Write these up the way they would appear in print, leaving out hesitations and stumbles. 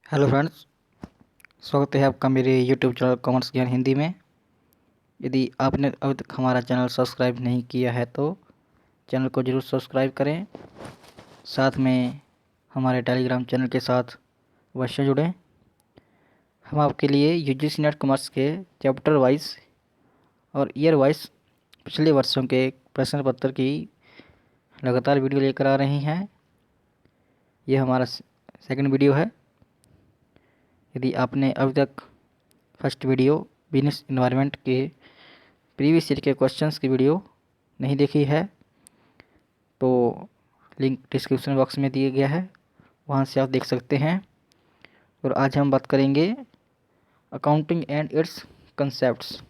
Hello friends, स्वागत है आपका मेरे यूट्यूब चैनल कॉमर्स ज्ञान हिंदी में। यदि आपने अभी तक हमारा चैनल सब्सक्राइब नहीं किया है तो चैनल को ज़रूर सब्सक्राइब करें। साथ में हमारे टेलीग्राम चैनल के साथ अवश्य जुड़ें। हम आपके लिए यूजीसी नेट कॉमर्स के चैप्टर वाइज और ईयर वाइज पिछले वर्षों के प्रश्न पत्र की लगातार वीडियो लेकर आ रहे हैं। यह हमारा सेकंड वीडियो है। यदि आपने अभी तक फर्स्ट वीडियो बिजनेस इन्वायरमेंट के प्रीवियस ईयर के क्वेश्चंस की वीडियो नहीं देखी है तो लिंक डिस्क्रिप्शन बॉक्स में दिया गया है, वहां से आप देख सकते हैं। और आज हम बात करेंगे अकाउंटिंग एंड इट्स कंसेप्ट्स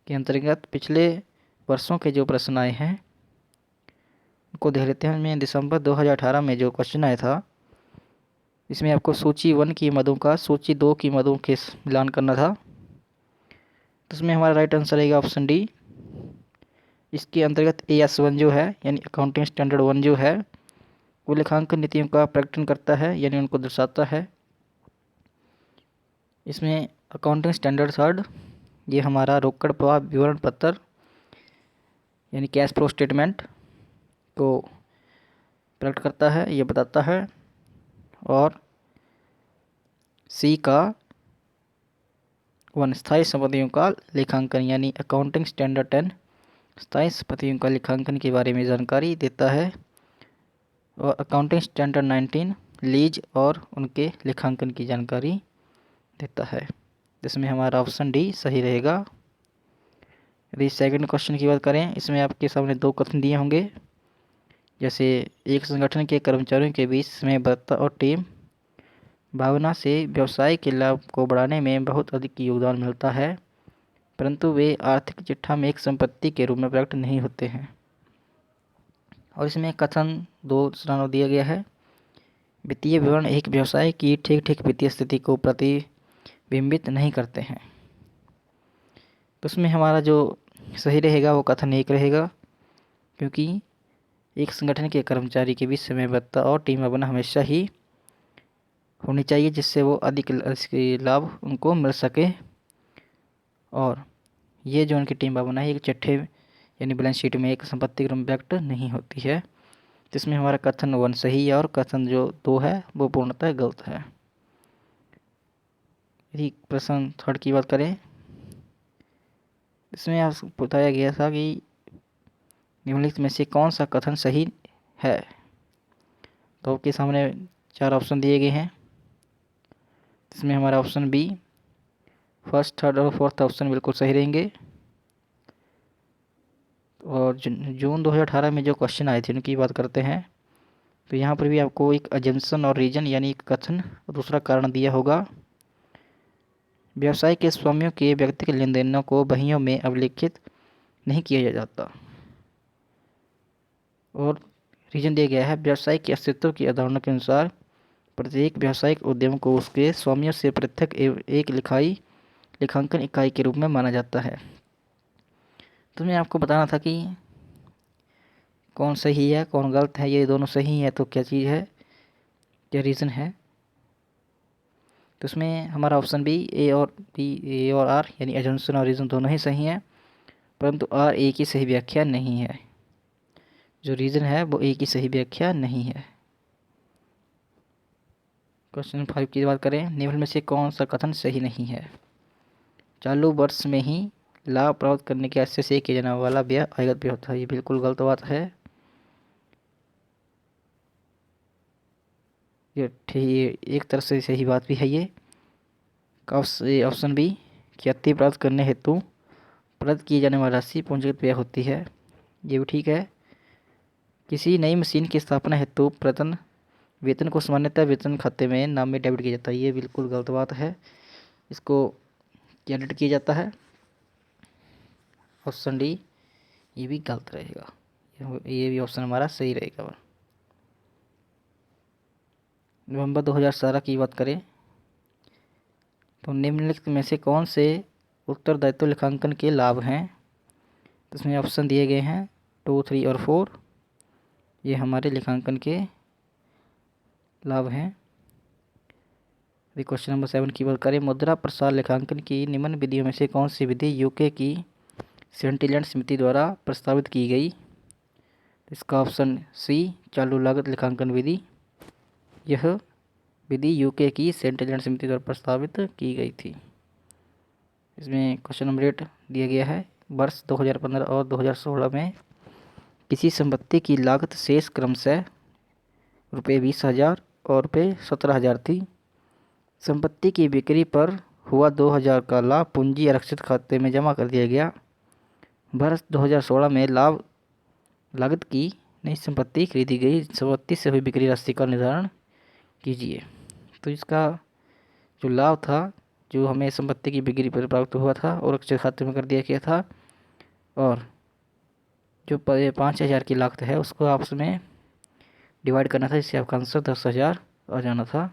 के अंतर्गत पिछले वर्षों के जो प्रश्न आए हैं उनको देख लेते हैं। मैं दिसंबर 2018 में जो क्वेश्चन आया था, इसमें आपको सूची 1 की मदों का सूची 2 की मदों के मिलान करना था। तो उसमें हमारा राइट आंसर रहेगा ऑप्शन डी। इसके अंतर्गत AS1 जो है यानी अकाउंटिंग स्टैंडर्ड 1 जो है वो लेखांकन नीतियों का प्रकटन करता है यानी उनको दर्शाता है। इसमें अकाउंटिंग स्टैंडर्ड थर्ड ये हमारा रोकड़ प्रवाह विवरण पत्र यानी कैश फ्लो स्टेटमेंट को प्रकट करता है, ये बताता है। और सी का 1 स्थायी संपत्तियों का लेखांकन यानी अकाउंटिंग स्टैंडर्ड 10 स्थायी संपत्तियों का लेखांकन के बारे में जानकारी देता है। और अकाउंटिंग स्टैंडर्ड 19 लीज और उनके लेखांकन की जानकारी देता है, जिसमें हमारा ऑप्शन डी सही रहेगा। यदि सेकंड क्वेश्चन की बात करें, इसमें आपके सामने दो कथन दिए होंगे, जैसे एक संगठन के कर्मचारियों के बीच समयबद्धता और टीम भावना से व्यवसाय के लाभ को बढ़ाने में बहुत अधिक योगदान मिलता है, परंतु वे आर्थिक चिट्ठा में एक संपत्ति के रूप में प्रकट नहीं होते हैं। और इसमें कथन दो दिया गया है, वित्तीय विवरण एक व्यवसाय की ठीक वित्तीय स्थिति को प्रतिबिंबित नहीं करते हैं। तो उसमें हमारा जो सही रहेगा वो कथन एक रहेगा, क्योंकि एक संगठन के कर्मचारी के बीच समयबद्धता और टीम भावना हमेशा ही होनी चाहिए, जिससे वो अधिक लाभ उनको मिल सके। और ये जो उनकी टीम भावना है एक चिट्ठे यानी बैलेंस शीट में एक संपत्ति के रूप में व्यक्त नहीं होती है। जिसमें हमारा कथन 1 सही है और कथन जो 2 है वो पूर्णतः गलत है। यदि प्रश्न थर्ड की बात करें, इसमें आपको बताया गया था कि निम्नलिखित में से कौन सा कथन सही है। तो आपके सामने 4 ऑप्शन दिए गए हैं, इसमें हमारा ऑप्शन बी, फर्स्ट, थर्ड और फोर्थ ऑप्शन बिल्कुल सही रहेंगे। और जून 2018 में जो क्वेश्चन आए थे उनकी बात करते हैं, तो यहाँ पर भी आपको एक अजम्पशन और रीजन यानी एक कथन और दूसरा कारण दिया होगा। व्यवसाय के स्वामियों के व्यक्तिगत लेन देनों को बहियों में अभिलेखित नहीं किया जाता। और रीजन दिया गया है, व्यवसाय के अस्तित्व की अवधारणा के अनुसार प्रत्येक व्यावसायिक उद्यम को उसके स्वामियों से पृथक एक लेखांकन इकाई के रूप में माना जाता है। तो मैं आपको बताना था कि कौन सही है कौन गलत है। ये दोनों सही है तो क्या चीज़ है, क्या रीज़न है। तो उसमें हमारा ऑप्शन बी, ए और आर यानी एजम्पशन और रीज़न दोनों ही सही हैं, परंतु आर ए की सही व्याख्या नहीं है। जो रीज़न है वो ए की सही व्याख्या नहीं है। क्वेश्चन 5 की बात करें, निम्न में से कौन सा कथन सही नहीं है। चालू वर्ष में ही लाभ प्राप्त करने के आशय से किया जाने वाला व्यय आयगत व्यय होता है। ये बिल्कुल गलत बात है। ये एक तरह से सही बात भी है। ये ऑप्शन बी कि अति प्राप्त करने हेतु प्रदत्त किए जाने वाली राशि पूंजीगत व्यय होती है, ये भी ठीक है। किसी नई मशीन की स्थापना हेतु प्रथम वेतन को सामान्यतः वेतन खाते में नाम में डेबिट किया जाता है, ये बिल्कुल गलत बात है। इसको क्रेडिट किया जाता है। ऑप्शन डी ये भी गलत रहेगा, ये भी ऑप्शन हमारा सही रहेगा। नवंबर 2017 की बात करें तो निम्नलिखित में से कौन से उत्तरदायित्व लेखांकन के लाभ हैं। तो इसमें ऑप्शन दिए गए हैं 2, 3 और 4। ये हमारे लेखांकन के लाभ हैं। यदि क्वेश्चन नंबर 7 की बात करें, मुद्रा प्रसार लेखांकन की निम्न विधियों में से कौन सी विधि यूके की सेंटिलैंड समिति द्वारा प्रस्तावित की गई? इसका ऑप्शन सी चालू लागत लेखांकन विधि। यह विधि यूके की सेंटिलैंड समिति द्वारा प्रस्तावित की गई थी। इसमें क्वेश्चन नंबर 8 दिया गया है, वर्ष 2015 और 2016 में किसी संपत्ति की लागत शेष क्रमशः ₹20,000 और ₹17,000 थी। संपत्ति की बिक्री पर हुआ 2,000 का लाभ पूंजी आरक्षित खाते में जमा कर दिया गया। वर्ष 2016 में लाभ लागत की नई संपत्ति खरीदी गई। संपत्ति से हुई बिक्री राशि का निर्धारण कीजिए। तो इसका जो लाभ था, जो हमें संपत्ति की बिक्री पर प्राप्त हुआ था और आरक्षित खाते में कर दिया गया था, और जो 5,000 की लागत है उसको आपस में डिवाइड करना था, इससे आपका आंसर 10,000 आ जाना था।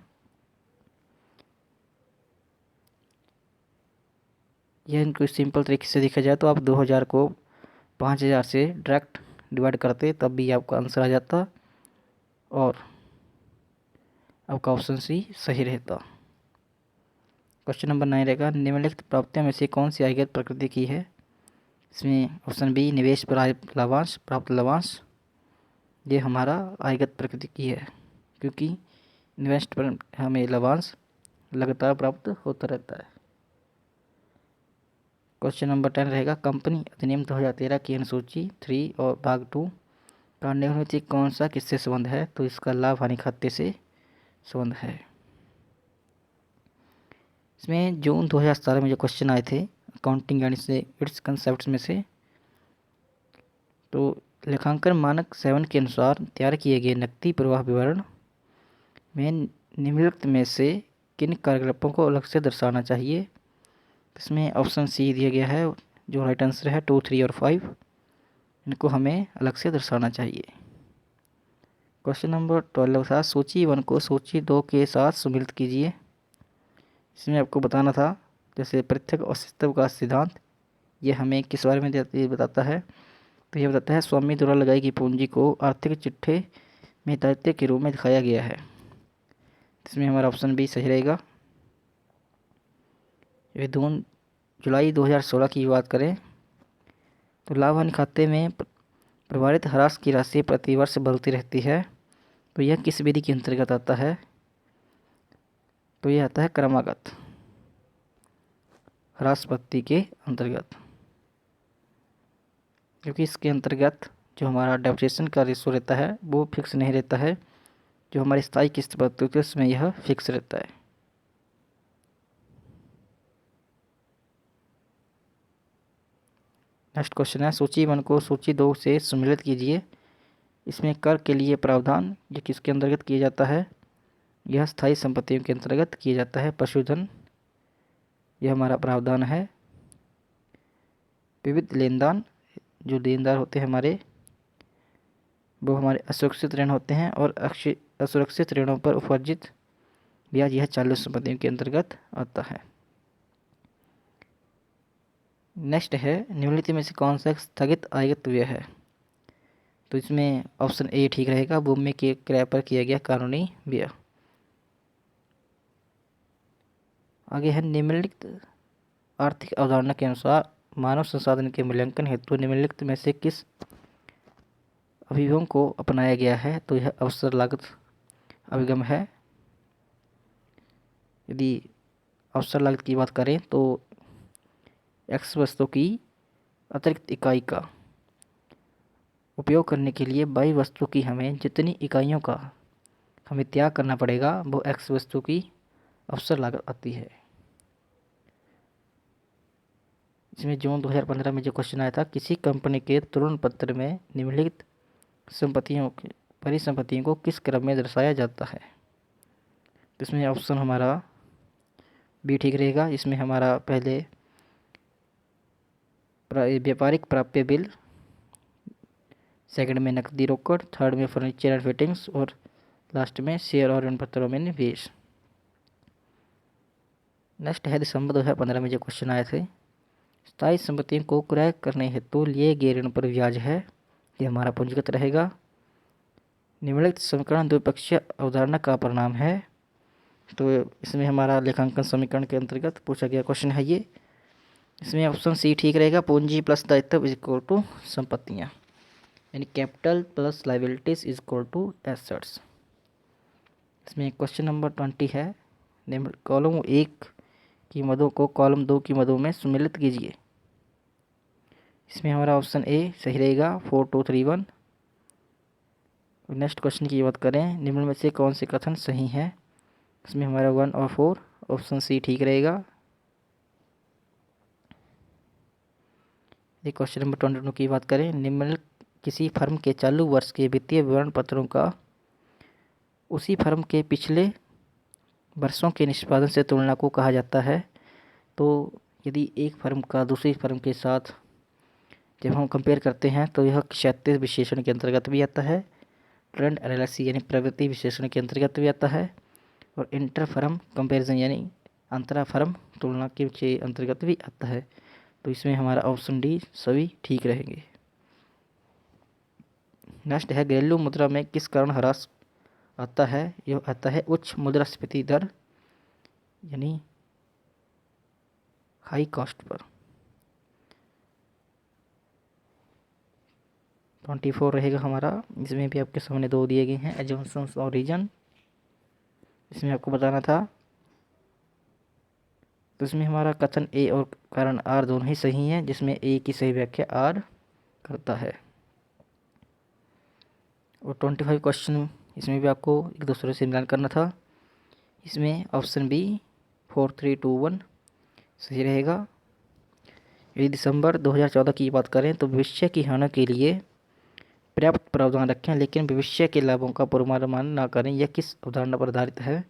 यह इनको सिंपल तरीके से देखा जाए तो आप 2,000 को 5,000 से डायरेक्ट डिवाइड करते तब भी आपका आंसर आ जाता और आपका ऑप्शन सी सही रहता। क्वेश्चन नंबर 9 रहेगा, निम्नलिखित प्राप्तियों में से कौन सी आयगत प्रकृति की है? इसमें ऑप्शन बी निवेश पर आय लाभांश, प्राप्त लाभांश, ये हमारा आयगत प्रकृति की है, क्योंकि इन्वेस्ट पर हमें लाभांश लगातार प्राप्त होता रहता है। क्वेश्चन नंबर 10 रहेगा, कंपनी अधिनियम 2013 की अनुसूची 3 और भाग 2 का निम्नलिखित कौन सा किससे संबंध है? तो इसका लाभ हानि खाते से संबंध है। इसमें जून 2017 में जो क्वेश्चन आए थे अकाउंटिंग यानी से इट्स कंसेप्ट में से, तो लेखांकन मानक 7 के अनुसार तैयार किए गए नकदी प्रवाह विवरण में निम्नलिखित में से किन कार्यकलापों को अलग से दर्शाना चाहिए? इसमें ऑप्शन सी दिया गया है, जो राइट आंसर है 2, 3 और 5, इनको हमें अलग से दर्शाना चाहिए। क्वेश्चन नंबर 12 था, सूची 1 को सूची 2 के साथ सम्मिलित कीजिए। इसमें आपको बताना था, जैसे पृथक अस्तित्व का सिद्धांत, ये हमें किस बारे में बताता है? तो ये बताता है स्वामी द्वारा लगाई गई पूंजी को आर्थिक चिट्ठे में दायित्व के रूप में दिखाया गया है। इसमें हमारा ऑप्शन बी सही रहेगा। यदि जुलाई 2016 की बात करें तो लाभ हानि खाते में प्रभारित ह्रास की राशि प्रतिवर्ष बढ़ती रहती है। तो यह किस विधि के अंतर्गत आता है? तो यह आता है क्रमागत ह्रास पद्धति के अंतर्गत, क्योंकि इसके अंतर्गत जो हमारा डेप्रिसिएशन का रेशो रहता है वो फिक्स नहीं रहता है, जो हमारी स्थायी किस्त पद्धति होती है उसमें यह फिक्स रहता है। नेक्स्ट क्वेश्चन है, सूची 1 को सूची 2 से सम्मिलित कीजिए। इसमें कर के लिए प्रावधान ये किसके अंतर्गत किया जाता है? यह स्थायी संपत्तियों के अंतर्गत किया जाता है। पशुधन, यह हमारा प्रावधान है। विविध लेनदान, जो देनदार होते हैं हमारे, वो हमारे असुरक्षित ऋण होते हैं, और असुरक्षित ऋणों पर उपार्जित ब्याज, यह चालू संपत्तियों के अंतर्गत आता है। नेक्स्ट है, निम्नलिखित में से कौन सा स्थगित आयगत व्यय है? तो इसमें ऑप्शन ए ठीक रहेगा, भूमि के किराए पर किया गया कानूनी व्यय। आगे है, निम्नलिखित आर्थिक अवधारणा के अनुसार मानव संसाधन के मूल्यांकन हेतु निम्नलिखित में से किस अभिगम को अपनाया गया है? तो यह अवसर लागत अभिगम है। यदि अवसर लागत की बात करें तो एक्स वस्तु की अतिरिक्त इकाई का उपयोग करने के लिए वाई वस्तु की हमें जितनी इकाइयों का हमें त्याग करना पड़ेगा वो एक्स वस्तु की अवसर लागत आती है। इसमें जून 2015 में जो क्वेश्चन आया था, किसी कंपनी के तुलन पत्र में निम्नलिखित परिसंपत्तियों को किस क्रम में दर्शाया जाता है? इसमें ऑप्शन हमारा बी ठीक रहेगा। इसमें हमारा पहले व्यापारिक प्राप्य बिल, सेकंड में नकदी रोकड़, थर्ड में फर्नीचर एंड फिटिंग्स, और लास्ट में शेयर और ऋण पत्रों में निवेश। नेक्स्ट है, दिसंबर 2015 में जो क्वेश्चन आए थे, स्थायी संपत्तियों को क्रय करने हेतु लिए गए ऋण पर ब्याज है, ये हमारा पूंजीगत रहेगा। निम्नलिखित समीकरण द्विपक्षीय अवधारणा का परिणाम है। तो इसमें हमारा लेखांकन समीकरण के अंतर्गत पूछा गया क्वेश्चन है ये। इसमें ऑप्शन सी ठीक रहेगा, पूंजी प्लस दायित्व इज इक्वल टू संपत्तियाँ, यानी capital plus liabilities is equal to assets. इसमें क्वेश्चन नंबर 20 है, कॉलम 1 की मदों को कॉलम 2 की मदों में सम्मिलित कीजिए। इसमें हमारा ऑप्शन ए सही रहेगा, 4 2 3 1। नेक्स्ट क्वेश्चन की बात करें, निम्न में से कौन से कथन सही हैं। इसमें हमारा 1 और 4, ऑप्शन सी ठीक रहेगा। ये क्वेश्चन नंबर 22 की बात करें, निम्नलिखित किसी फर्म के चालू वर्ष के वित्तीय विवरण पत्रों का उसी फर्म के पिछले वर्षों के निष्पादन से तुलना को कहा जाता है। तो यदि एक फर्म का दूसरी फर्म के साथ जब हम कंपेयर करते हैं तो यह क्षैतिज विश्लेषण के अंतर्गत भी आता है, ट्रेंड एनालिसिस यानी प्रवृत्ति विश्लेषण के अंतर्गत भी आता है, और इंटर फर्म कंपेरिजन यानी अंतरा फर्म तुलना के अंतर्गत भी आता है। तो इसमें हमारा ऑप्शन डी सभी ठीक रहेंगे। नेक्स्ट है, घरेलू मुद्रा में किस कारण ह्रास आता है। यह आता है उच्च मुद्रास्फीति दर यानी हाई कॉस्ट पर। 24 रहेगा हमारा, इसमें भी आपके सामने दो दिए गए हैं, एजम्पशंस और रीजन। इसमें आपको बताना था, तो इसमें हमारा कथन ए और कारण आर दोनों ही सही हैं, जिसमें ए की सही व्याख्या आर करता है। और 25 क्वेश्चन इसमें भी आपको एक दूसरे से मिलान करना था। इसमें ऑप्शन बी 4 3 2 1 सही रहेगा। यदि दिसंबर 2014 की बात करें तो भविष्य की हानि के लिए पर्याप्त प्रावधान रखें लेकिन भविष्य के लाभों का पूर्वानुमान न करें, यह किस अवधारणा पर आधारित है।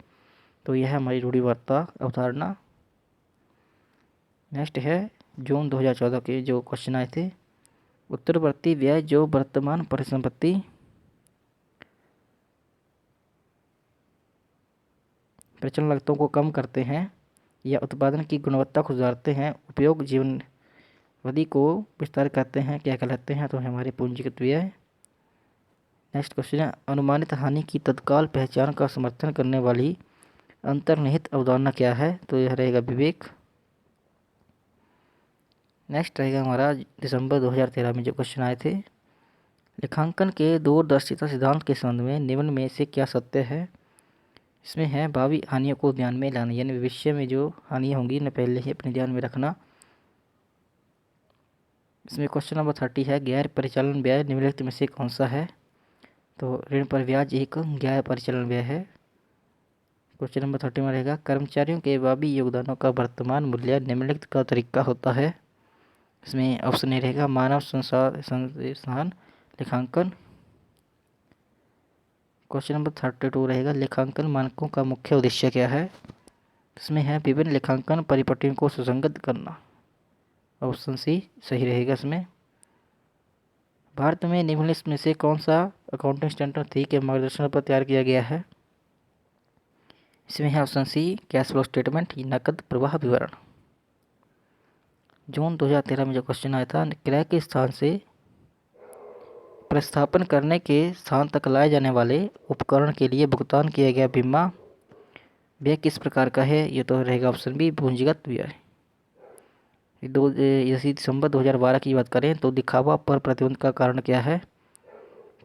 तो यह है हमारी रूढ़िवादिता अवधारणा। नेक्स्ट है जून 2014 के जो क्वेश्चन आए थे, उत्तरवर्ती व्यय जो वर्तमान परिसंपत्ति परिचालन लागतों को कम करते हैं या उत्पादन की गुणवत्ता को सुधारते हैं, उपयोग जीवन अवधि को विस्तार करते हैं, क्या कहलाते हैं। तो हमारे पूंजीगत व्यय। नेक्स्ट क्वेश्चन है, अनुमानित हानि की तत्काल पहचान का समर्थन करने वाली अंतर्निहित अवधारणा क्या है। तो यह रहेगा विवेक। नेक्स्ट रहेगा हमारा दिसंबर 2013 में जो क्वेश्चन आए थे, लेखांकन के दूरदर्शिता सिद्धांत के संबंध में निम्न में से क्या सत्य है। इसमें है भावी हानियों को ध्यान में लाना, यानी भविष्य में जो हानियाँ होंगी न पहले ही अपने ध्यान में रखना। इसमें क्वेश्चन नंबर 30 है, गैर परिचालन व्यय निम्नलिखित में से कौन सा है। तो ऋण पर ब्याज एक गैर परिचालन व्यय है। क्वेश्चन नंबर 30 में रहेगा, कर्मचारियों के भावी योगदानों का वर्तमान मूल्य निम्नलिखित का तरीका होता है। इसमें ऑप्शन ए रहेगा मानव संसाधन लेखांकन। क्वेश्चन नंबर 32 रहेगा, लेखांकन मानकों का मुख्य उद्देश्य क्या है। इसमें है विभिन्न लेखांकन परिपटियों को सुसंगत करना। ऑप्शन सी सही रहेगा। इसमें भारत में निम्नलिखित में से कौन सा अकाउंटिंग स्टैंडर्ड 3 के मार्गदर्शन पर तैयार किया गया है। इसमें है option C cash flow statement, नकद प्रवाह विवरण। जून 2013 में जो क्वेश्चन आया था, क्रय के स्थान से प्रतिस्थापन करने के स्थान तक लाए जाने वाले उपकरण के लिए भुगतान किया गया बीमा व्यय किस प्रकार का है। ये तो रहेगा ऑप्शन बी पूंजीगत व्यय। इसी दिसंबर 2012 की बात करें तो दिखावा पर प्रतिबंध का कारण क्या है।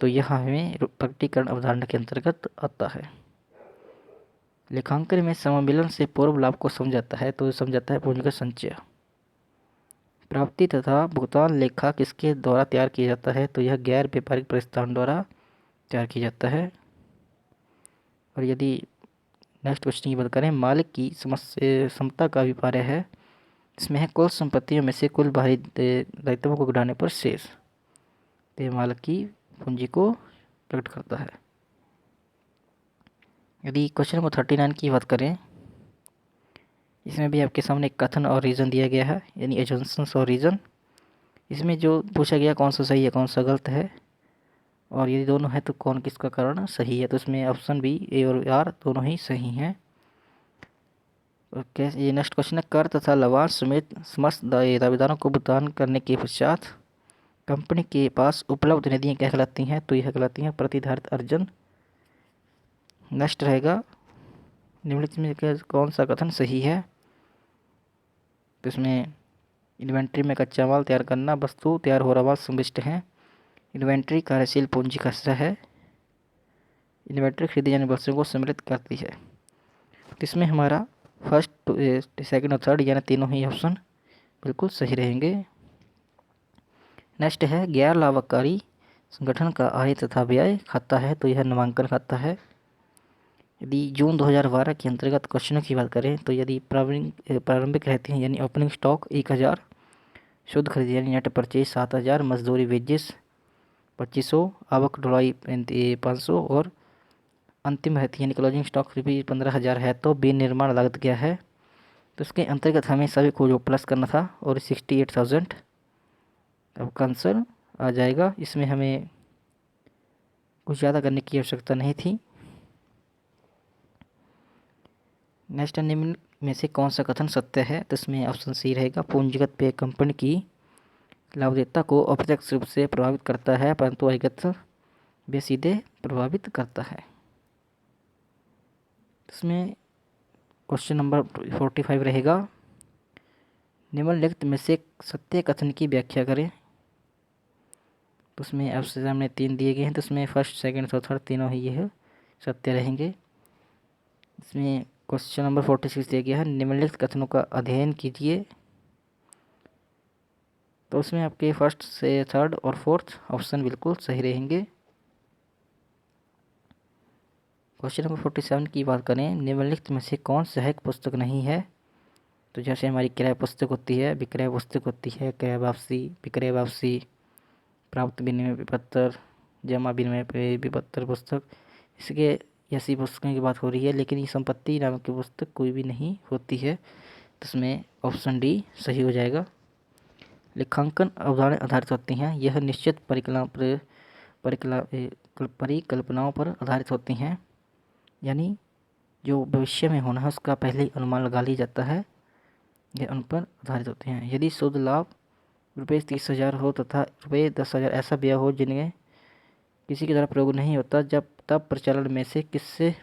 तो यह हमें प्रकटीकरण अवधारणा के अंतर्गत आता है। लेखांकन में समामिलन से पूर्व लाभ को समझाता है, तो समझाता है पूंजीगत संचय। प्राप्ति तथा भुगतान लेखा किसके द्वारा तैयार किया जाता है। तो यह गैर व्यापारिक प्रतिष्ठान द्वारा तैयार किया जाता है। और यदि नेक्स्ट क्वेश्चन की बात करें, मालिक की क्षमता का अभिप्राय है। इसमें है कुल संपत्तियों में से कुल बाहरी दायित्वों को घटाने पर शेष। तो मालिक की पूंजी को प्रकट करता है। यदि क्वेश्चन नंबर 39 की बात करें, इसमें भी आपके सामने एक कथन और रीज़न दिया गया है, यानी एजम्पशंस और रीज़न। इसमें जो पूछा गया कौन सा सही है कौन सा गलत है, और यदि दोनों है तो कौन किसका कारण सही है। तो इसमें ऑप्शन बी ए और आर दोनों ही सही हैं। ओके, ये नेक्स्ट क्वेश्चन है, कर तथा लाभांश समेत समस्त दावेदारों को भुगतान करने के पश्चात कंपनी के पास उपलब्ध निधियाँ क्या कहलाती हैं। तो यह कहलाती हैं प्रतिधारित अर्जन। नेक्स्ट रहेगा निम्नलिखित में कौन सा कथन सही है? तो इसमें इन्वेंट्री में कच्चा माल तैयार करना वस्तु तैयार हो रहा संविष्ट है। इन्वेंट्री कार्यशील पूंजी का हिस्सा है। इन्वेंट्री खरीदी जाने वस्तुओं को सम्मिलित करती है। तो इसमें हमारा फर्स्ट, सेकंड और थर्ड यानी तीनों ही ऑप्शन बिल्कुल सही रहेंगे। नेक्स्ट है, गैर लाभकारी संगठन का आय तथा व्यय खाता है, तो यह नामांकन खाता है। यदि जून 2012 के अंतर्गत क्वेश्चनों की बात करें तो यदि प्रारंभिक रहती हैं यानी ओपनिंग स्टॉक 1000, शुद्ध खरीदी यानी नेट परचेज 7000, मजदूरी वेजेस 2500, आवक ढुलाई 500 और अंतिम रहती है यानी क्लोजिंग स्टॉक रुपये 15000 है तो विनिर्माण लागत क्या है? तो इसके अंतर्गत हमें सभी को जो प्लस करना था और 68,000 अब आंसर आ जाएगा। इसमें हमें कुछ ज़्यादा करने की आवश्यकता नहीं थी। नेक्स्ट, निम्न में से कौन सा कथन सत्य है? तो इसमें ऑप्शन सी रहेगा, पूंजीगत व्यय कंपनी की लाभप्रदता को अप्रत्यक्ष रूप से प्रभावित करता है परंतु आयगत व्यय सीधे प्रभावित करता है। इसमें क्वेश्चन नंबर 45 रहेगा, निम्नलिखित में से सत्य कथन की व्याख्या करें। तो उसमें ऑप्शन हमने 3 दिए गए हैं, तो उसमें फर्स्ट, सेकंड और थर्ड तीनों ही यह सत्य रहेंगे। इसमें क्वेश्चन नंबर 46 दिया गया है, निम्नलिखित कथनों का अध्ययन कीजिए। तो उसमें आपके फर्स्ट से थर्ड और फोर्थ ऑप्शन बिल्कुल सही रहेंगे। क्वेश्चन नंबर 47 की बात करें, निम्नलिखित में से कौन सहायक पुस्तक नहीं है? तो जैसे हमारी क्रय पुस्तक होती है, विक्रय पुस्तक होती है, क्रय वापसी, विक्रय वापसी, प्राप्त विनिमय पत्र, जमा विनिमय पत्र पुस्तक, इसके ऐसी पुस्तकों की बात हो रही है, लेकिन ये संपत्ति नामक की पुस्तक कोई भी नहीं होती है। तो इसमें ऑप्शन डी सही हो जाएगा। लेखांकन अवधारणाएं आधारित होती हैं, यह निश्चित परिकल्पनाओं पर आधारित होती हैं, यानी जो भविष्य में होना है उसका पहले ही अनुमान लगा लिया जाता है, यह उन पर आधारित होते हैं। यदि शुद्ध लाभ रुपये 30,000 हो तथा रुपये 10,000 ऐसा व्यय हो जिनमें किसी की तरह प्रयोग नहीं होता, जब तब प्रचलन में से किससे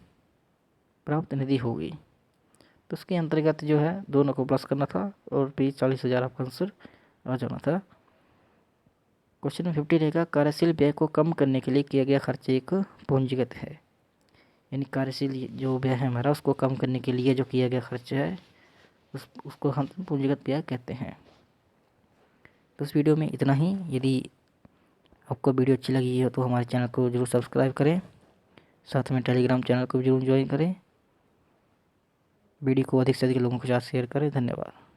प्राप्त निधि होगी? तो उसके अंतर्गत जो है दोनों को प्लस करना था और भी 40,000 आपका आंसर आ जाना था। क्वेश्चन नंबर 50 रहेगा, कार्यशील व्यय को कम करने के लिए किया गया खर्च एक पूंजीगत है, यानी कार्यशील जो व्यय है हमारा उसको कम करने के लिए जो किया गया खर्च है उसको हम पूंजीगत व्यय कहते हैं। तो इस वीडियो में इतना ही। यदि आपको वीडियो अच्छी लगी हो तो हमारे चैनल को जरूर सब्सक्राइब करें, साथ में टेलीग्राम चैनल को भी जरूर ज्वाइन करें, वीडियो को अधिक से अधिक लोगों के साथ शेयर करें। धन्यवाद।